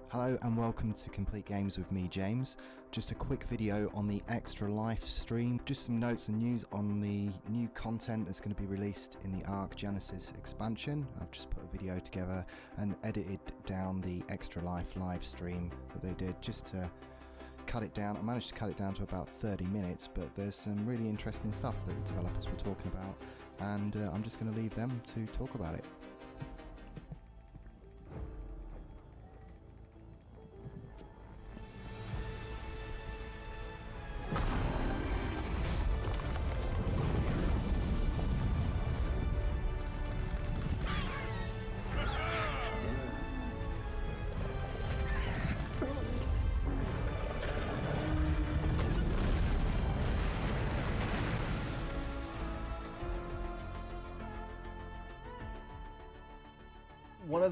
Hello and welcome to Complete Games with me, James. Just a quick video on the Extra Life stream. Just some notes and news on the new content that's going to be released in the Arks Genisis expansion. I've just put a video together and edited down the Extra Life live stream that they did just to cut it down. I managed to cut it down to about 30 minutes, but there's some really interesting stuff that the developers were talking about, and I'm just going to leave them to talk about it.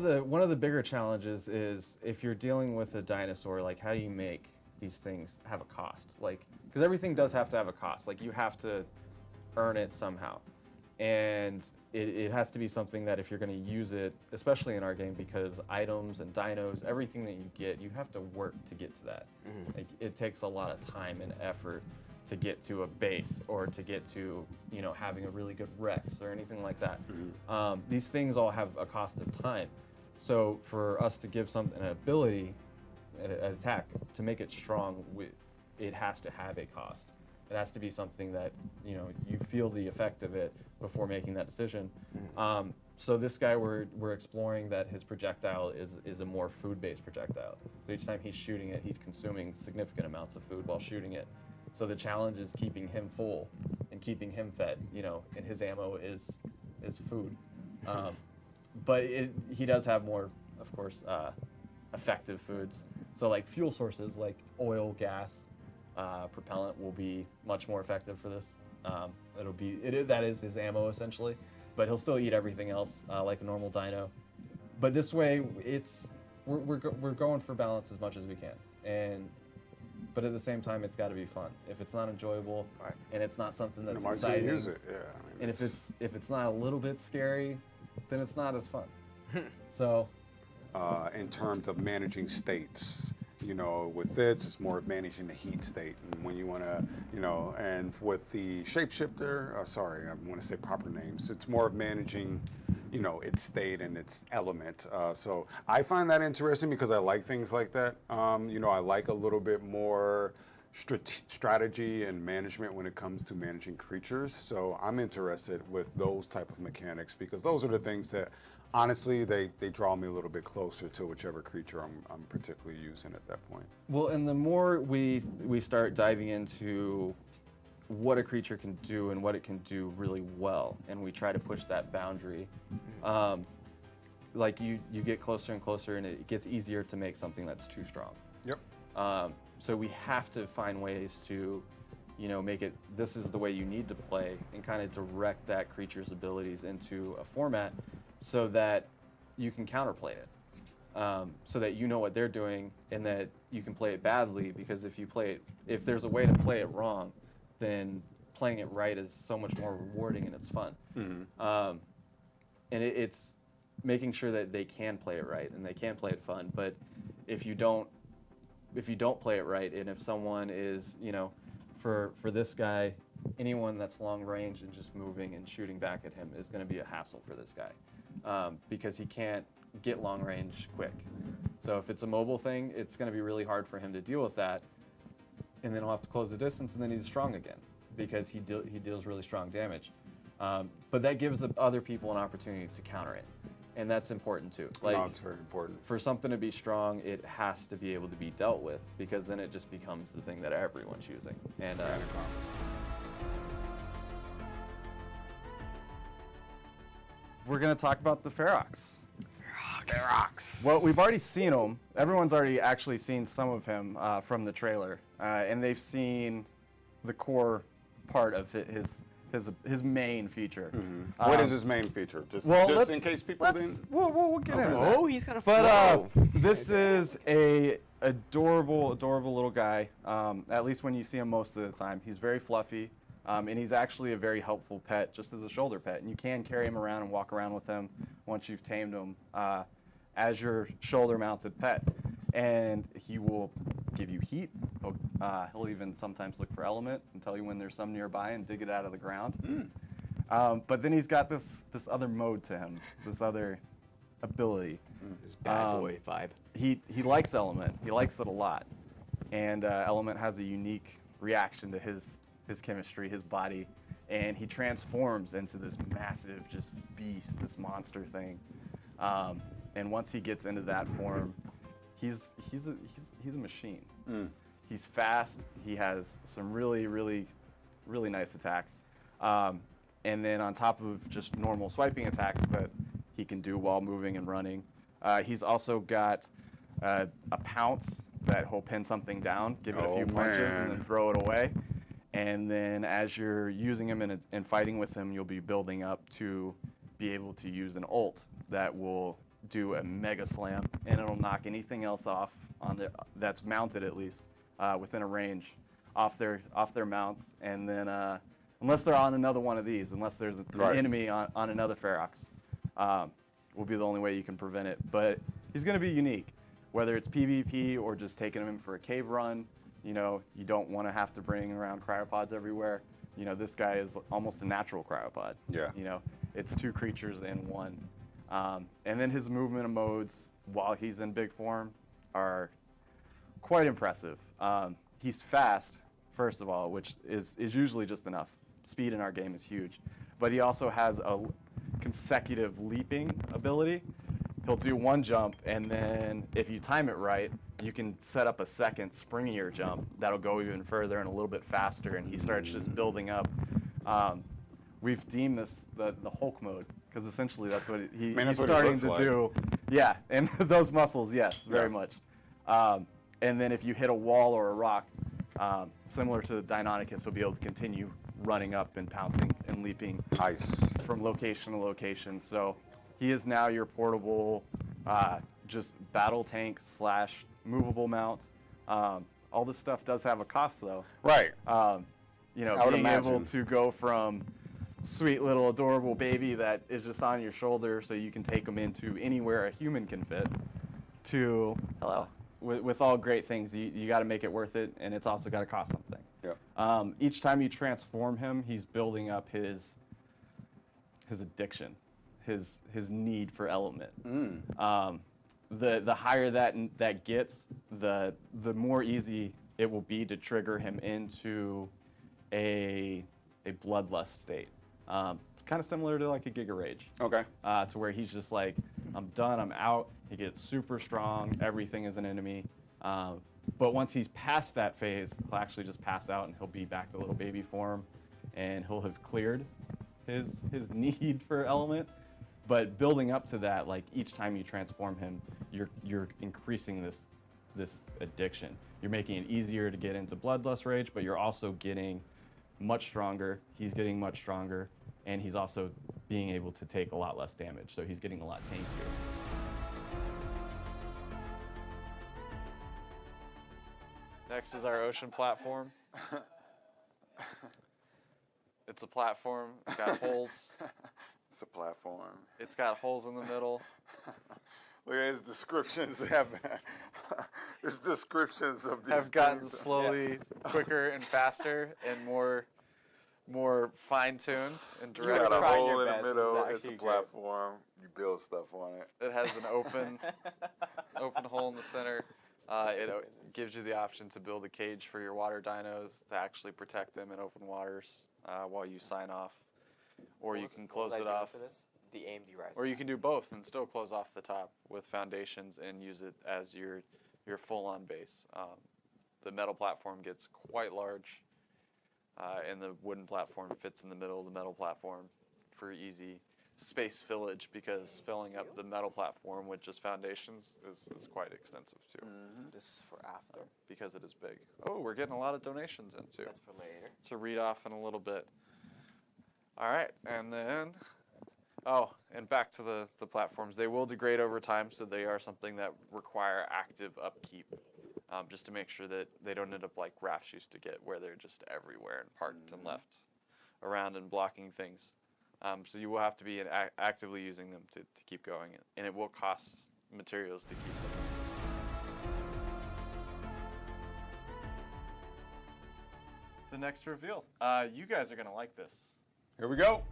One of the bigger challenges is if you're dealing with a dinosaur, like how do you make these things have a cost? Like, because everything does have to have a cost. Like you have to earn it somehow, and it has to be something that if you're going to use it, especially in our game, because items and dinos, everything that you get, you have to work to get to that. Like it takes a lot of time and effort to get to a base or to get to, you know, having a really good Rex or anything like that. These things all have a cost of time. So for us to give something an ability, an attack, to make it strong, it has to have a cost. It has to be something that, you know, you feel the effect of it before making that decision. So this guy, we're exploring that his projectile is a more food-based projectile. So each time he's shooting it, he's consuming significant amounts of food while shooting it. So the challenge is keeping him full and keeping him fed, you know, and his ammo is food. But he does have more, of course, effective foods. So like fuel sources like oil, gas, propellant will be much more effective for this. That is his ammo essentially, but he'll still eat everything else like a normal dino. But this way, we're going for balance as much as we can, but at the same time, it's got to be fun. If it's not enjoyable, and it's not something that's exciting, use it. Yeah, I mean, and if it's not a little bit scary, then it's not as fun. So, in terms of managing states, you know, with this, it's more of managing the heat state, and when you want to, you know, and with the shapeshifter, sorry, I want to say proper names. It's more of managing, you know, its state and its element. So I find that interesting because I like things like that. You know, I like a little bit more strategy and management when it comes to managing creatures. So I'm interested with those type of mechanics because those are the things that, honestly, they draw me a little bit closer to whichever creature I'm particularly using at that point. Well, and the more we start diving into what a creature can do and what it can do really well, and we try to push that boundary, like you get closer and closer, and it gets easier to make something that's too strong. Yep. So we have to find ways to, you know, make it, this is the way you need to play, and kind of direct that creature's abilities into a format so that you can counterplay it. So that you know what they're doing and that you can play it badly, because if there's a way to play it wrong, then playing it right is so much more rewarding and it's fun. And it's making sure that they can play it right and they can play it fun. But if you don't play it right, and if someone is, you know, for this guy, anyone that's long range and just moving and shooting back at him is going to be a hassle for this guy, because he can't get long range quick. So if it's a mobile thing, it's going to be really hard for him to deal with that, and then he'll have to close the distance, and then he's strong again because he deals really strong damage. But that gives other people an opportunity to counter it, and that's important too. Like, no, it's very important. For something to be strong, it has to be able to be dealt with, because then it just becomes the thing that everyone's using. And we're going to talk about the FEROX. FEROX. Well, we've already seen him. Everyone's already actually seen some of him from the trailer, and they've seen the core part of his main feature. What is his main feature? Just in case people didn't. We'll get into that. Oh, he's got a flow. But this is a adorable little guy. At least when you see him most of the time, he's very fluffy. And he's actually a very helpful pet, just as a shoulder pet. And you can carry him around and walk around with him once you've tamed him as your shoulder-mounted pet. and he will give you heat. He'll even sometimes look for element and tell you when there's some nearby and dig it out of the ground. But then he's got this other mode to him, this other ability. This bad boy vibe. He likes element. He likes it a lot, and element has a unique reaction to his chemistry, his body, and he transforms into this massive just beast, this monster thing. And once he gets into that form, he's a machine. He's fast. He has some really nice attacks. And then on top of just normal swiping attacks that he can do while moving and running, he's also got a pounce that he'll pin something down, give it a few punches, and then throw it away. And then as you're using him and fighting with him, you'll be building up to be able to use an ult that will do a mega slam, and it'll knock anything else off that's mounted at least within a range off their mounts. And then unless they're on another one of these, unless there's an enemy on another FEROX, will be the only way you can prevent it. But he's going to be unique, whether it's PvP or just taking him in for a cave run. You know, you don't want to have to bring around cryopods everywhere. You know, this guy is almost a natural cryopod. Yeah. You know, it's two creatures in one. And then his movement modes while he's in big form are quite impressive. He's fast, first of all, which is usually just enough. Speed in our game is huge. But he also has a consecutive leaping ability. He'll do one jump, and then if you time it right, you can set up a second springier jump that'll go even further and a little bit faster, and he starts just building up. We've deemed this the Hulk mode, because essentially that's what he's starting to do. Yeah, and those muscles, yes, very much. And then if you hit a wall or a rock, similar to the Deinonychus, he'll be able to continue running up and pouncing and leaping from location to location. So he is now your portable, just battle tank / movable mount. All this stuff does have a cost, though. Right. You know, being able to go from sweet little adorable baby that is just on your shoulder so you can take them into anywhere a human can fit, to with all great things, you got to make it worth it, and it's also got to cost something. Yeah. Each time you transform him, he's building up his addiction, his need for element. The higher that gets, the more easy it will be to trigger him into a bloodlust state. Kind of similar to like a Giga Rage. Okay. To where he's just like, I'm done, I'm out. He gets super strong, everything is an enemy. But once he's past that phase, he'll actually just pass out and he'll be back to little baby form, and he'll have cleared his need for element. But building up to that, like each time you transform him, you're increasing this addiction. You're making it easier to get into Bloodlust Rage, but you're also getting much stronger. He's getting much stronger, and he's also being able to take a lot less damage, so he's getting a lot tankier. Next is our ocean platform. It's a platform. It's got holes. It's a platform. It's got holes in the middle. Look at his descriptions. His descriptions of these have gotten things. slowly quicker and faster and more fine-tuned and You direct. got a Trying hole your in the best. middle. It's It's a actually platform. You build stuff on it. It has an open hole in the center. It gives you the option to build a cage for your water dinos to actually protect them in open waters while you sign off. Or you can close it off. For this? The AMD Ryzen. Or you can do both and still close off the top with foundations and use it as your full-on base. The metal platform gets quite large, and the wooden platform fits in the middle of the metal platform for easy space fillage, because filling up the metal platform with just foundations is quite extensive too. This is for after. Because it is big. Oh, we're getting a lot of donations in too. That's for later. To read off in a little bit. All right, and then, and back to the platforms. They will degrade over time, so they are something that require active upkeep, just to make sure that they don't end up like rafts used to get, where they're just everywhere and parked and left around and blocking things. So you will have to be actively using them to keep going, and it will cost materials to keep them. the next reveal. You guys are going to like this. Here we go.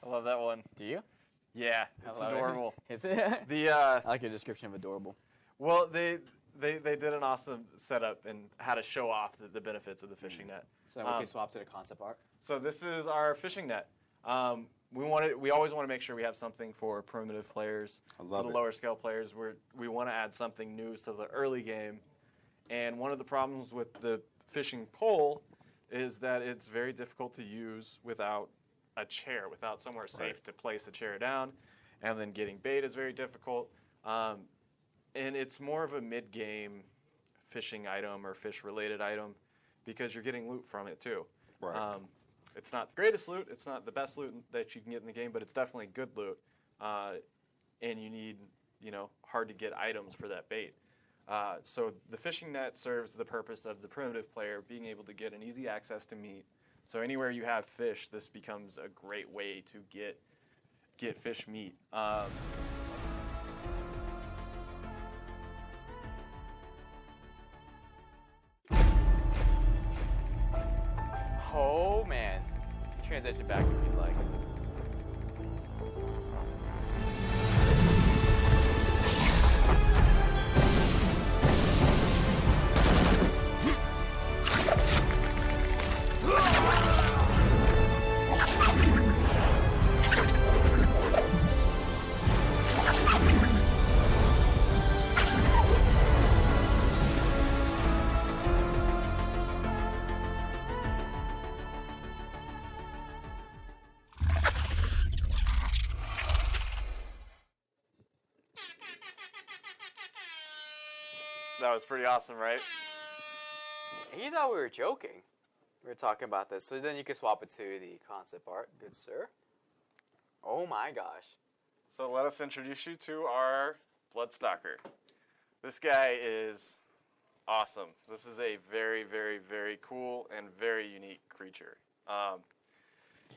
I love that one. Do you? Yeah, it's I love it. adorable. Is it? The I like your description of adorable. well, they did an awesome setup and how to show off the benefits of the fishing net. So we can swap to the concept art. So this is our fishing net. We always want to make sure we have something for primitive players, I love for the it. lower scale players. We want to add something new to the early game. And one of the problems with the fishing pole is that it's very difficult to use without a chair, without somewhere safe to place a chair down. And then getting bait is very difficult. And it's more of a mid-game fishing item or fish-related item because you're getting loot from it too. Right. It's not the greatest loot. It's not the best loot that you can get in the game, but it's definitely good loot. And you need, hard-to-get items for that bait. So the fishing net serves the purpose of the primitive player being able to get an easy access to meat. So anywhere you have fish, this becomes a great way to get fish meat. Oh man. Transition back if you'd like. That was pretty awesome, right? He thought we were joking. We were talking about this. So then you can swap it to the concept art. Good sir. Oh my gosh. So let us introduce you to our Bloodstalker. This guy is awesome. This is a very, very, very cool and very unique creature.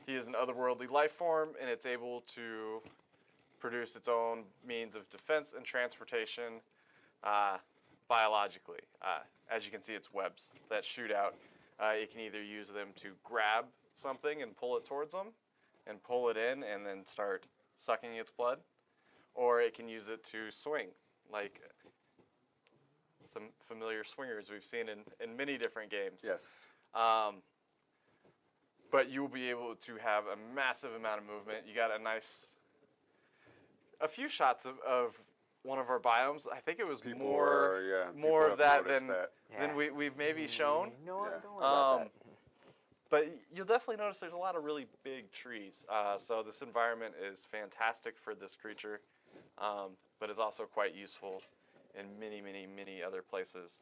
He is an otherworldly life form, and it's able to produce its own means of defense and transportation biologically. As you can see, it's webs that shoot out. You can either use them to grab something and pull it towards them and pull it in and then start sucking its blood, or it can use it to swing, like some familiar swingers we've seen in many different games. Yes. But you will be able to have a massive amount of movement. You got a few shots of one of our biomes. I think it was more of that than we've maybe shown. No, Yeah. don't worry about that. But you'll definitely notice there's a lot of really big trees. So this environment is fantastic for this creature, but is also quite useful in many, many, many other places.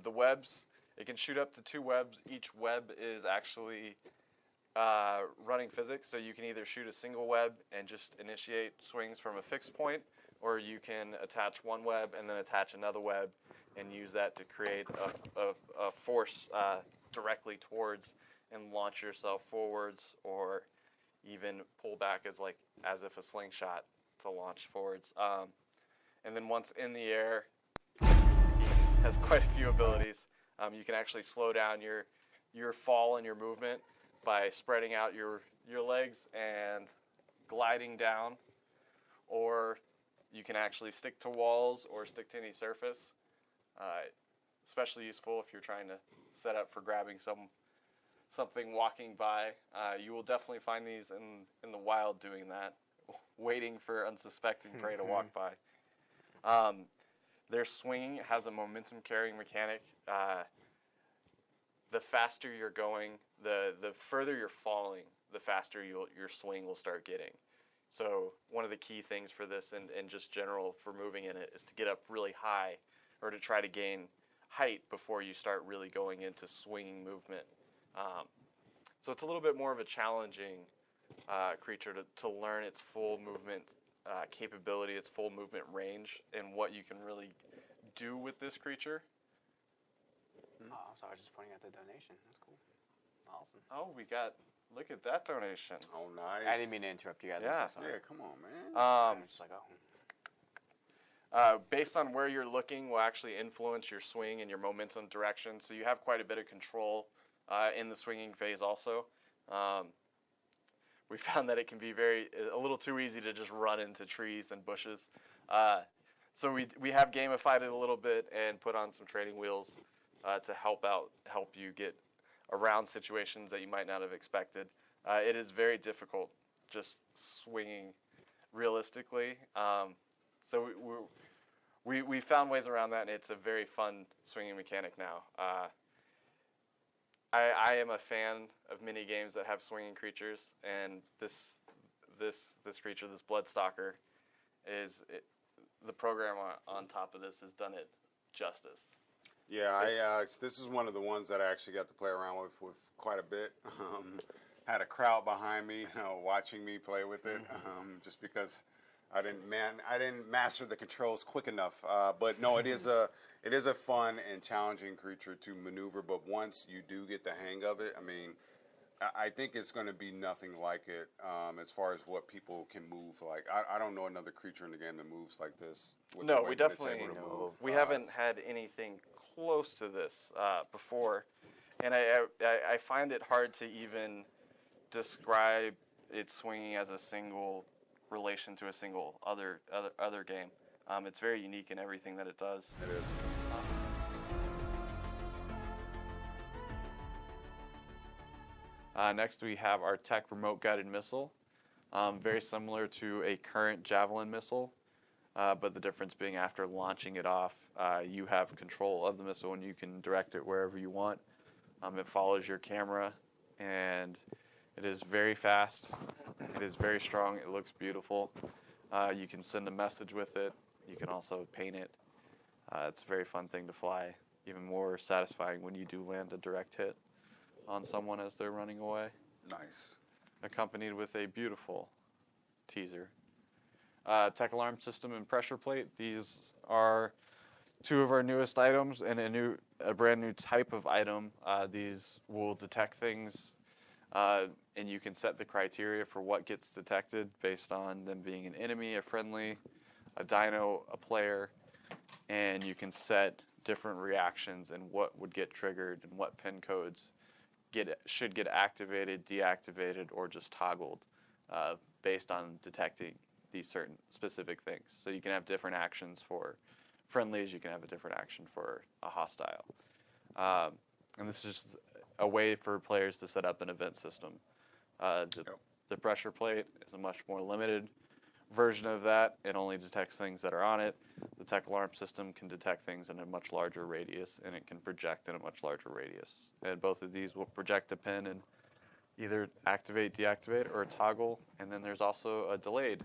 The webs, it can shoot up to 2 webs. Each web is actually running physics, so you can either shoot a single web and just initiate swings from a fixed point, or you can attach one web and then attach another web and use that to create a force directly towards and launch yourself forwards, or even pull back as if a slingshot to launch forwards. And then once in the air, he has quite a few abilities. You can actually slow down your fall and your movement by spreading out your legs and gliding down, or you can actually stick to walls or stick to any surface. Especially useful if you're trying to set up for grabbing something walking by. You will definitely find these in the wild doing that, waiting for unsuspecting prey to walk by. Their swinging has a momentum carrying mechanic. The faster you're going, the further you're falling, the faster your swing will start getting. So one of the key things for this and just general for moving in it is to get up really high, or to try to gain height before you start really going into swinging movement. So it's a little bit more of a challenging creature to learn its full movement capability, its full movement range, and what you can really do with this creature. Oh, I'm sorry, just pointing at the donation. That's cool. Awesome. Oh, look at that donation. Oh, nice. I didn't mean to interrupt you guys. Yeah. I'm so sorry. Yeah, come on, man. I'm just like, oh. Based on where you're looking will actually influence your swing and your momentum direction, so you have quite a bit of control in the swinging phase also. We found that it can be a little too easy to just run into trees and bushes. So we have gamified it a little bit and put on some training wheels to help you get around situations that you might not have expected. It is very difficult just swinging realistically. So we found ways around that, and it's a very fun swinging mechanic now. I am a fan of mini games that have swinging creatures, and this creature, this Bloodstalker, the program on top of this has done it justice. Yeah, this is one of the ones that I actually got to play around with quite a bit. Had a crowd behind me watching me play with it, just because I didn't master the controls quick enough. But no, it is a fun and challenging creature to maneuver. But once you do get the hang of it, I mean, I think it's going to be nothing like it as far as what people can move. Like I don't know another creature in the game that moves like this. No, we definitely we haven't had anything close to this before, and I find it hard to even describe its swinging as a single relation to a single other game. It's very unique in everything that it does. It is. Next we have our tech remote guided missile, very similar to a current Javelin missile, but the difference being after launching it off, you have control of the missile and you can direct it wherever you want. It follows your camera, and it is very fast. It is very strong. It looks beautiful. You can send a message with it. You can also paint it. It's a very fun thing to fly. Even more satisfying when you do land a direct hit on someone as they're running away. Nice. Accompanied with a beautiful teaser. Tech alarm system and pressure plate. These are two of our newest items and a brand new type of item. These will detect things, and you can set the criteria for what gets detected based on them being an enemy, a friendly, a dino, a player, and you can set different reactions and what would get triggered and what pin codes should get activated, deactivated, or just toggled based on detecting these certain specific things. So you can have different actions for friendlies, you can have a different action for a hostile. And this is just a way for players to set up an event system. The pressure plate is a much more limited version of that. It only detects things that are on it. The tech alarm system can detect things in a much larger radius, and it can project in a much larger radius. And both of these will project a pin and either activate, deactivate, or toggle. And then there's also a delayed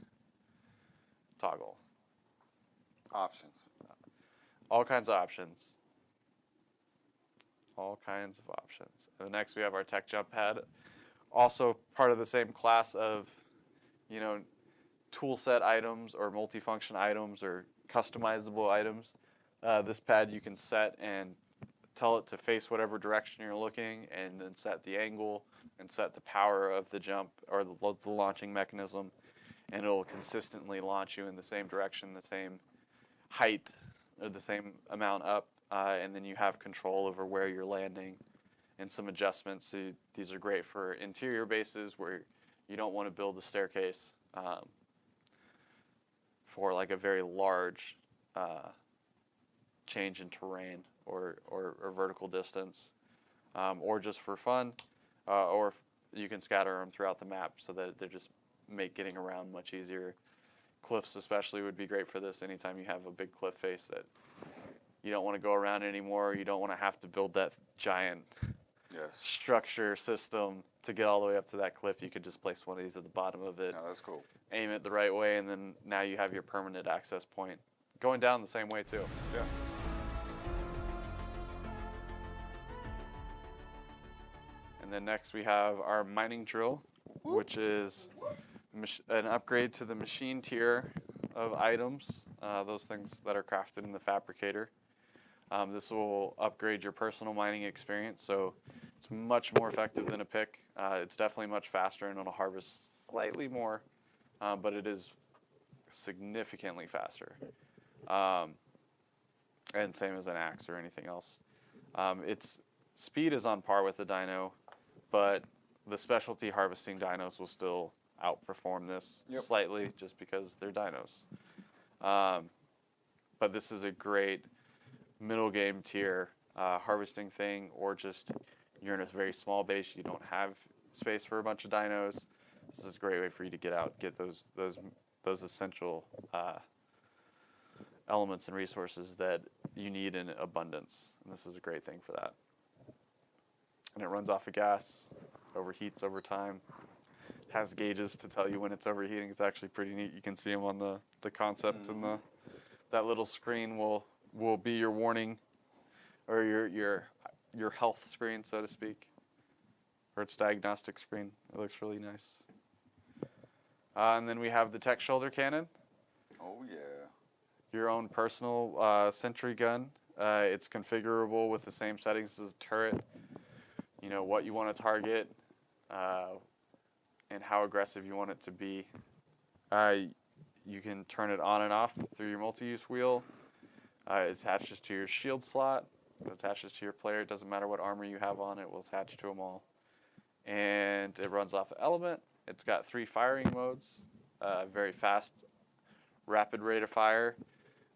toggle. Options. All kinds of options. All kinds of options. And next we have our tech jump pad. Also part of the same class of, tool set items or multifunction items or customizable items. This pad you can set and tell it to face whatever direction you're looking, and then set the angle and set the power of the jump or the launching mechanism, and it'll consistently launch you in the same direction, the same height, or the same amount up, and then you have control over where you're landing and some adjustments. So these are great for interior bases where you don't want to build a staircase for like a very large change in terrain or vertical distance, or just for fun, or you can scatter them throughout the map so that they just make getting around much easier. Cliffs especially would be great for this. Anytime you have a big cliff face that you don't want to go around anymore, you don't want to have to build that giant structure system to get all the way up to that cliff, you could just place one of these at the bottom of it. Yeah, that's cool. Aim it the right way, and then now you have your permanent access point. Going down the same way too. Yeah. And And then next we have our mining drill, which is an upgrade to the machine tier of items, those things that are crafted in the fabricator. This will upgrade your personal mining experience, so it's much more effective than a pick. It's definitely much faster and it'll harvest slightly more, but it is significantly faster. And same as an axe or anything else. Its speed is on par with the dino, but the specialty harvesting dinos will still outperform this slightly just because they're dinos. But this is a great middle game tier harvesting thing, or just you're in a very small base, you don't have space for a bunch of dinos. This is a great way for you to get out, get those essential elements and resources that you need in abundance. And this is a great thing for that. And it runs off of gas, overheats over time. It has gauges to tell you when it's overheating. It's actually pretty neat. You can see them on the concept, and that little screen will be your warning, or your health screen, so to speak, or its diagnostic screen. It looks really nice. And then we have the tech shoulder cannon. Oh yeah. Your own personal sentry gun. It's configurable with the same settings as a turret. You know what you want to target, and how aggressive you want it to be. You can turn it on and off through your multi-use wheel. It attaches to your shield slot. It attaches to your player. It doesn't matter what armor you have on, it will attach to them all. And it runs off of element. It's got 3 firing modes. Very fast, rapid rate of fire.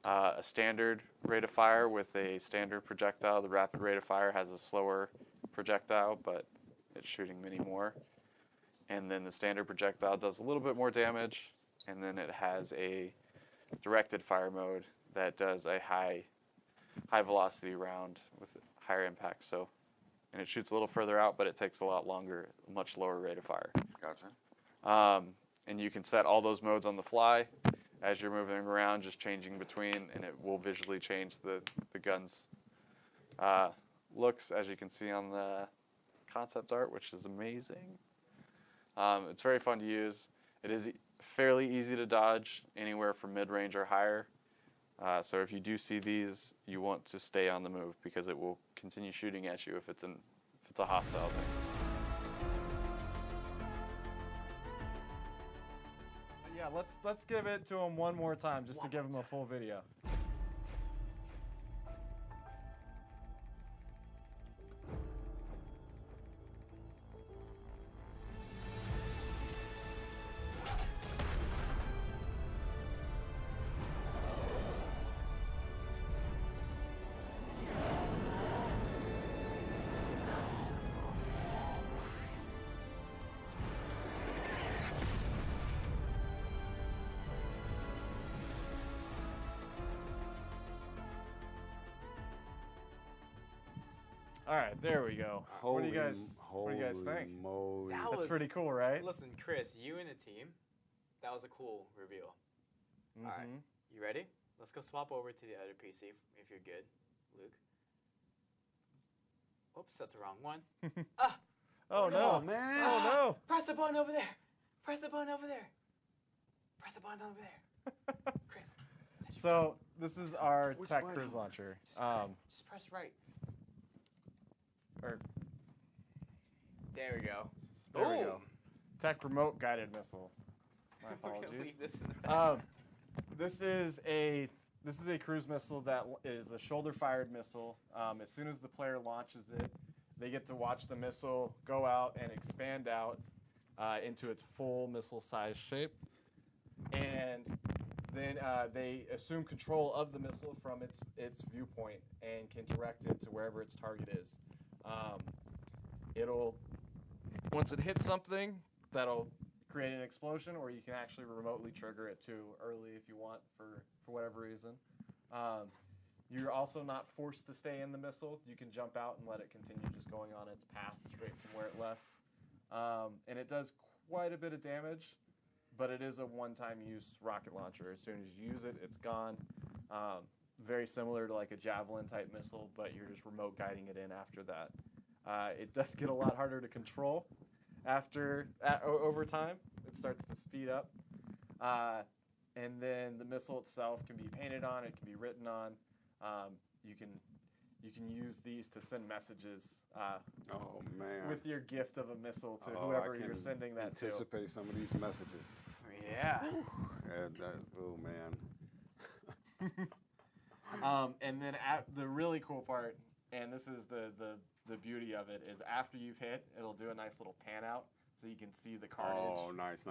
A standard rate of fire with a standard projectile. The rapid rate of fire has a slower projectile, but it's shooting many more. And then the standard projectile does a little bit more damage. And then it has a directed fire mode that does a high velocity round with higher impact. So, and it shoots a little further out, but it takes a lot longer, much lower rate of fire. Gotcha. And you can set all those modes on the fly as you're moving around, just changing between, and it will visually change the gun's looks, as you can see on the concept art, which is amazing. It's very fun to use. It is fairly easy to dodge, anywhere from mid-range or higher. So if you do see these, you want to stay on the move, because it will continue shooting at you if it's a hostile thing. Yeah, let's give it to him one more time, just to give him a full video. All right, there we go. What do you guys think? Moly. That's pretty cool, right? Listen, Chris, you and the team, that was a cool reveal. Mm-hmm. All right, you ready? Let's go swap over to the other PC if you're good, Luke. Oops, that's the wrong one. Oh no, man. Oh no. Press the button over there. Press the button over there. Press the button over there. Chris. So this is our Which tech button? cruise launcher. Just press right. Or There we go. there we go. Boom. Tech remote guided missile. My We're gonna apologies. leave this in the back. This is a cruise missile that is a shoulder-fired missile. As soon as the player launches it, they get to watch the missile go out and expand out into its full missile size shape, and then they assume control of the missile from its viewpoint and can direct it to wherever its target is. It'll, once it hits something, that'll create an explosion, or you can actually remotely trigger it too early if you want for whatever reason. You're also not forced to stay in the missile. You can jump out and let it continue just going on its path straight from where it left. And it does quite a bit of damage, but it is a one-time use rocket launcher. As soon as you use it, it's gone. Very similar to like a javelin type missile, but you're just remote guiding it in after that. It does get a lot harder to control over time. It starts to speed up. And then the missile itself can be painted on. It can be written on. You can use these to send messages Oh man. with your gift of a missile to Oh, whoever I you're can sending that to. anticipate some of these messages. Yeah. Oh man. And then the really cool part, and this is the beauty of it, is after you've hit, it'll do a nice little pan out so you can see the carnage Oh, nice.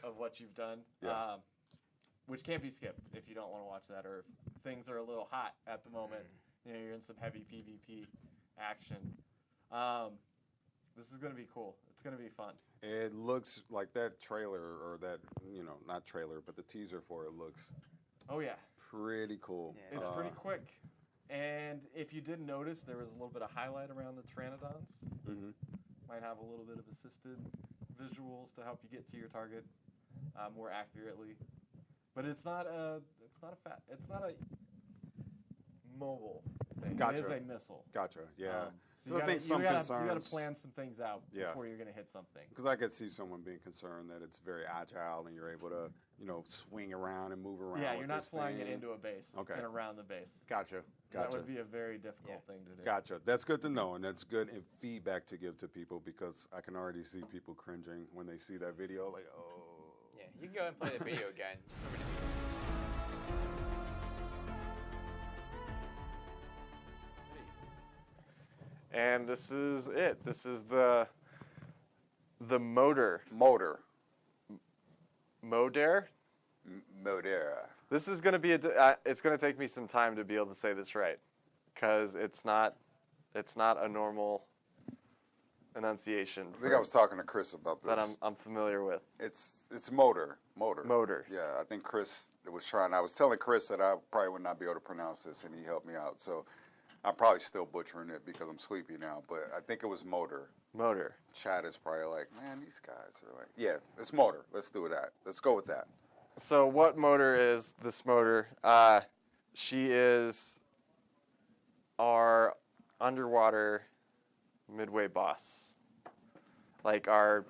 of what you've done. Yeah. Which can't be skipped if you don't want to watch that, or if things are a little hot at the moment. You know, you're in some heavy PvP action. This is going to be cool. It's going to be fun. It looks like that trailer, or that, not trailer, but the teaser for it looks Oh, yeah. pretty cool. Yeah. It's pretty quick. And if you didn't notice, there was a little bit of highlight around the Pteranodons. Mm-hmm. Might have a little bit of assisted visuals to help you get to your target more accurately. But it's not a mobile thing. Gotcha. It is a missile. Gotcha. Yeah. So I think some you gotta concerns. plan some things out Yeah. before you're going to hit something. Because I could see someone being concerned that it's very agile and you're able to, swing around and move around. Yeah, with you're not this flying thing. it into a base Okay. and around the base. Gotcha. That would be a very difficult thing to do. Gotcha. That's good to know, and that's good feedback to give to people, because I can already see people cringing when they see that video, like, oh. Yeah, you can go and play the video again. Just remember to And this is it. This is the Moeder. Motor. Moeder? Motor. This is going to be it's going to take me some time to be able to say this right, because it's not a normal enunciation I think I was talking to Chris about this. that I'm familiar with. It's motor. Moeder. Yeah, I think Chris was trying. I was telling Chris that I probably would not be able to pronounce this, and he helped me out. So I'm probably still butchering it because I'm sleepy now. But I think it was motor. Moeder. Chad is probably like, man, these guys are like, yeah, it's motor. Let's do that. Let's go with that. So what Moeder is, this Moeder, she is our underwater midway boss, like our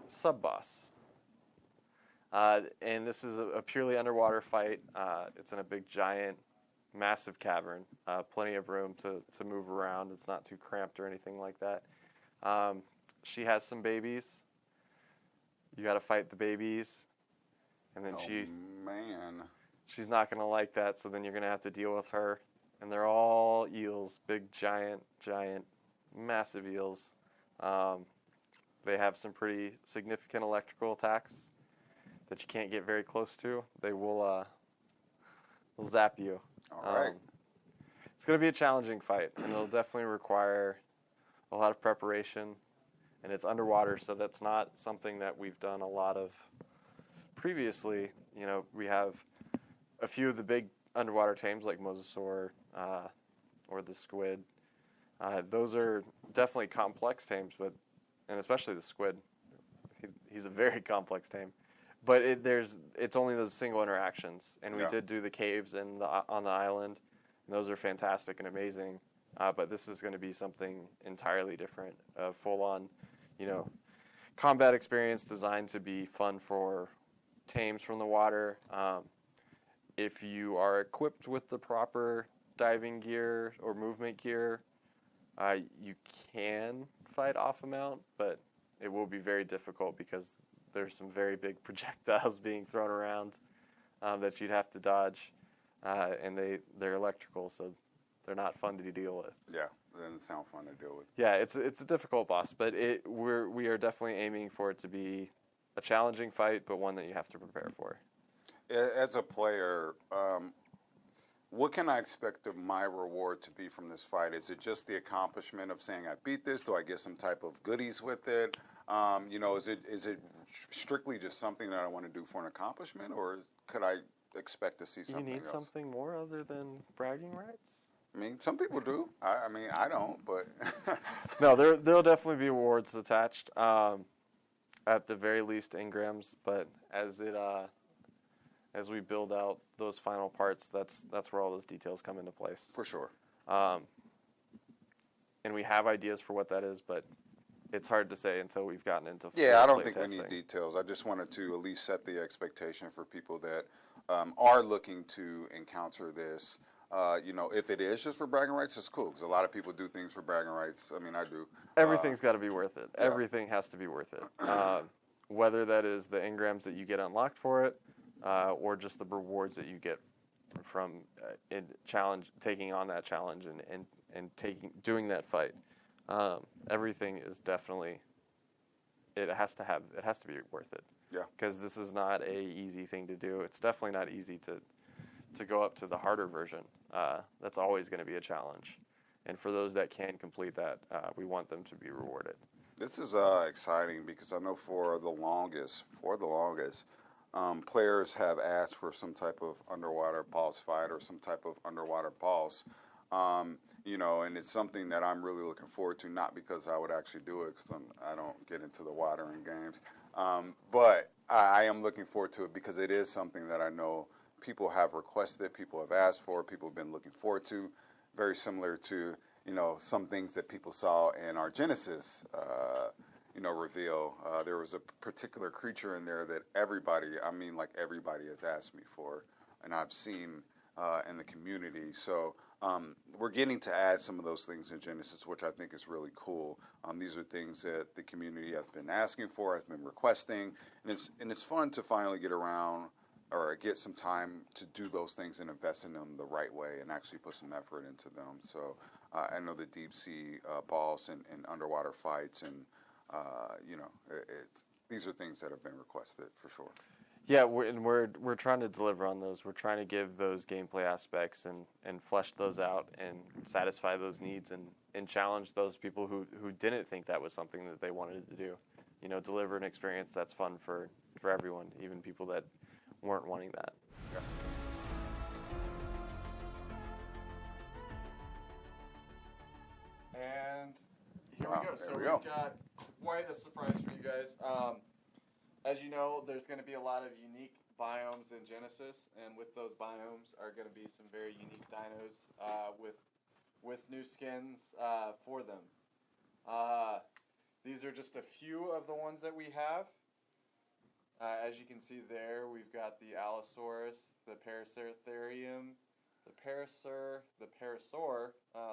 sub-boss. And this is a purely underwater fight. It's in a big, giant, massive cavern. Plenty of room to move around. It's not too cramped or anything like that. She has some babies. You got to fight the babies. And then she's not going to like that, so then you're going to have to deal with her. And they're all eels, big, giant, massive eels. They have some pretty significant electrical attacks that you can't get very close to. They will zap you. All right. It's going to be a challenging fight, and it'll definitely require a lot of preparation. And it's underwater, so that's not something that we've done a lot of previously. We have a few of the big underwater tames like MAGMASAUR or the squid. Those are definitely complex tames, and especially the squid. He's a very complex tame. But it's only those single interactions, and we did do the caves on the island, and those are fantastic and amazing. But this is going to be something entirely different, a full-on, combat experience designed to be fun for tames from the water. If you are equipped with the proper diving gear or movement gear, you can fight off a mount, but it will be very difficult because there's some very big projectiles being thrown around that you'd have to dodge, and they're electrical, so they're not fun to deal with. Yeah, that doesn't sound fun to deal with. Yeah, it's a difficult boss, but we are definitely aiming for it to be a challenging fight, but one that you have to prepare for. As a player, what can I expect of my reward to be from this fight? Is it just the accomplishment of saying I beat this? Do I get some type of goodies with it? Is it strictly just something that I want to do for an accomplishment, or could I expect to see something else? You need something more other than bragging rights? I mean, some people do. I mean, I don't, but... No, there'll definitely be awards attached, at the very least engrams, but as we build out those final parts, that's where all those details come into place. For sure. and we have ideas for what that is, but it's hard to say until we've gotten into Yeah, I don't play think we testing. need details. I just wanted to at least set the expectation for people that are looking to encounter this. You know, if it is just for bragging rights, it's cool because a lot of people do things for bragging rights. I mean, I do. Everything's got to be worth it. yeah. Everything has to be worth it. Whether that is the engrams that you get unlocked for it, or just the rewards that you get from taking on that challenge and doing that fight. Everything is definitely. It has to be worth it. Yeah. Because this is not a easy thing to do. It's definitely not easy to go up to the harder version. That's always going to be a challenge. And for those that can complete that, we want them to be rewarded. This is exciting because I know for the longest, players have asked for some type of underwater boss fight or some type of underwater boss. You know, and it's something that I'm really looking forward to, not because I would actually do it, because I don't get into the water in games, but I am looking forward to it because it is something that I know people have requested, people have asked for, people have been looking forward to, very similar to, you know, some things that people saw in our Genesis, you know, reveal. There was a particular creature in there that everybody has asked me for, and I've seen in the community. So we're getting to add some of those things in Genesis, which I think is really cool. These are things that the community has been asking for, has been requesting, and it's fun to finally get around or get some time to do those things and invest in them the right way and actually put some effort into them. So I know the deep sea boss and underwater fights, and you know, these are things that have been requested for sure. Yeah, we're trying to deliver on those. We're trying to give those gameplay aspects and flesh those out and satisfy those needs and challenge those people who didn't think that was something that they wanted to do. You know, deliver an experience that's fun for everyone, even people that weren't wanting that. Yeah. And here Wow, we go. there So we go. we've got quite a surprise for you guys. As you know, there's going to be a lot of unique biomes in Genesis, and with those biomes are going to be some very unique dinos with new skins for them. These are just a few of the ones that we have. As you can see there, we've got the Allosaurus, the Paraceratherium, the Parasaur, the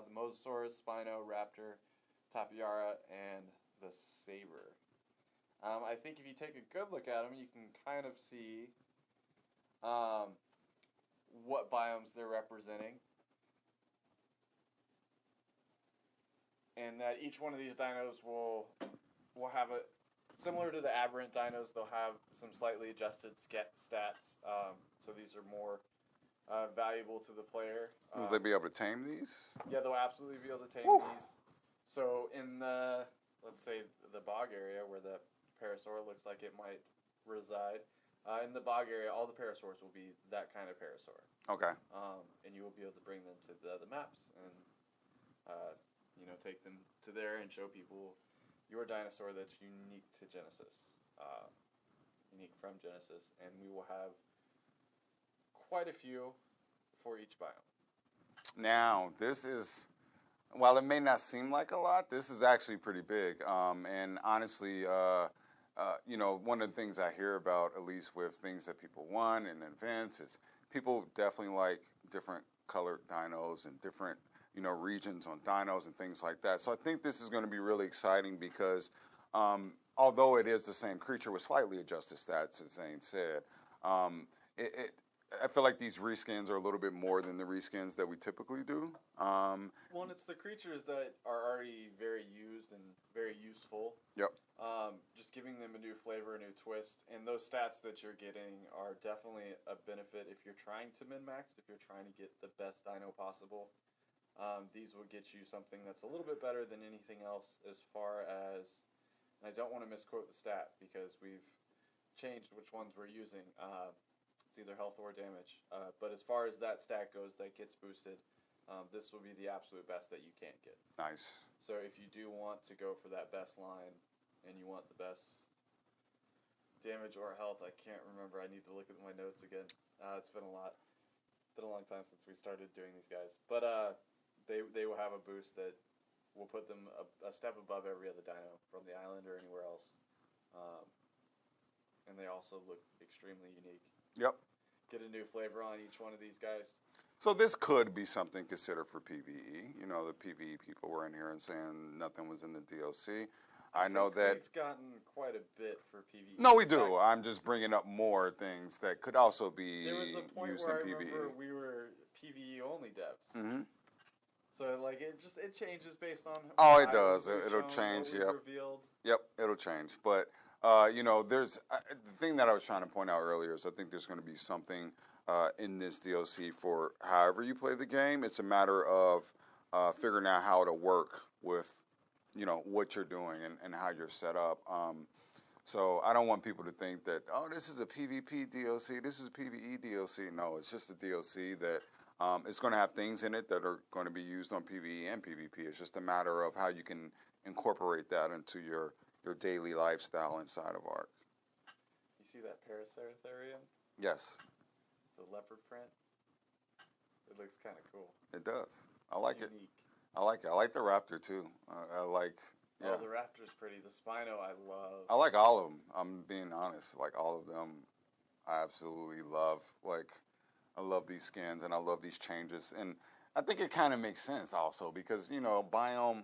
Mosasaurus, Spino, Raptor, Tapiara, and the Saber. I think if you take a good look at them, you can kind of see what biomes they're representing. And that each one of these dinos will have a, similar to the aberrant dinos, they'll have some slightly adjusted stats. So these are more valuable to the player. Will they be able to tame these? Yeah, they'll absolutely be able to tame these. So in the, let's say, the bog area where the Parasaur looks like it might reside, in the bog area, all the Parasaurs will be that kind of Parasaur. Okay. And you will be able to bring them to the maps and, you know, take them to there and show people your dinosaur that's unique to Genesis, unique from Genesis, and we will have quite a few for each biome. Now, this is, while it may not seem like a lot, this is actually pretty big. And honestly, you know, one of the things I hear about, at least with things that people want in events, is people definitely like different colored dinos and different, you know, regions on dinos and things like that. So I think this is going to be really exciting because although it is the same creature with slightly adjusted stats, as Zane said, I feel like these reskins are a little bit more than the reskins that we typically do. Well, and it's the creatures that are already very used and very useful. Yep. Just giving them a new flavor, a new twist, and those stats that you're getting are definitely a benefit if you're trying to min-max, if you're trying to get the best dino possible. These will get you something that's a little bit better than anything else as far as, and I don't want to misquote the stat because we've changed which ones we're using. It's either health or damage. But as far as that stat goes that gets boosted, this will be the absolute best that you can't get. Nice. So if you do want to go for that best line and you want the best damage or health, I can't remember. I need to look at my notes again. It's been a lot. It's been a long time since we started doing these guys. But they will have a boost that will put them a step above every other dino from the island or anywhere else. And they also look extremely unique. Yep. Get a new flavor on each one of these guys. So this could be something considered for PvE. You know, the PvE people were in here and saying nothing was in the DLC. I know that we've gotten quite a bit for PvE. No, we do. I'm just bringing up more things that could also be There was a point used where in I PvE. remember we were PvE only devs. Mm-hmm. So like it changes based on. Oh, it what does. we've It'll shown, change. what we've Yep. Revealed. Yep. It'll change. But you know, there's the thing that I was trying to point out earlier is I think there's going to be something in this DLC for however you play the game. It's a matter of figuring out how to work with, you know, what you're doing and how you're set up. So I don't want people to think that, oh, this is a PvP DLC, this is a PvE DLC. No, it's just a DLC that it's going to have things in it that are going to be used on PvE and PvP. It's just a matter of how you can incorporate that into your daily lifestyle inside of Ark. You see that Paraceratherium? Yes. The leopard print? It looks kind of cool. It does. I like it. Unique. I like it. I like the Raptor too. I like. Yeah. Oh, the Raptor's pretty. The Spino I love. I like all of them. I'm being honest. Like all of them, I absolutely love. Like, I love these skins and I love these changes. And I think it kind of makes sense also because, you know, biome,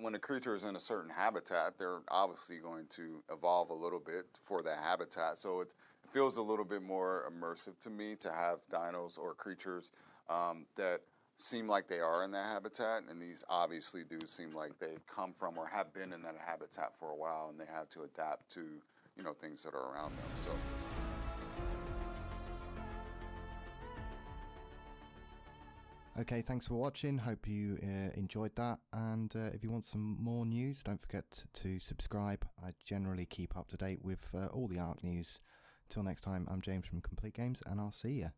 when a creature is in a certain habitat, they're obviously going to evolve a little bit for that habitat. So it feels a little bit more immersive to me to have dinos or creatures that seem like they are in that habitat, and these obviously do seem like they come from or have been in that habitat for a while, and they have to adapt to, you know, things that are around them. So. Okay, thanks for watching. Hope you enjoyed that. And if you want some more news, don't forget to subscribe. I generally keep up to date with all the Ark news. Till next time, I'm James from Complete Games, and I'll see you.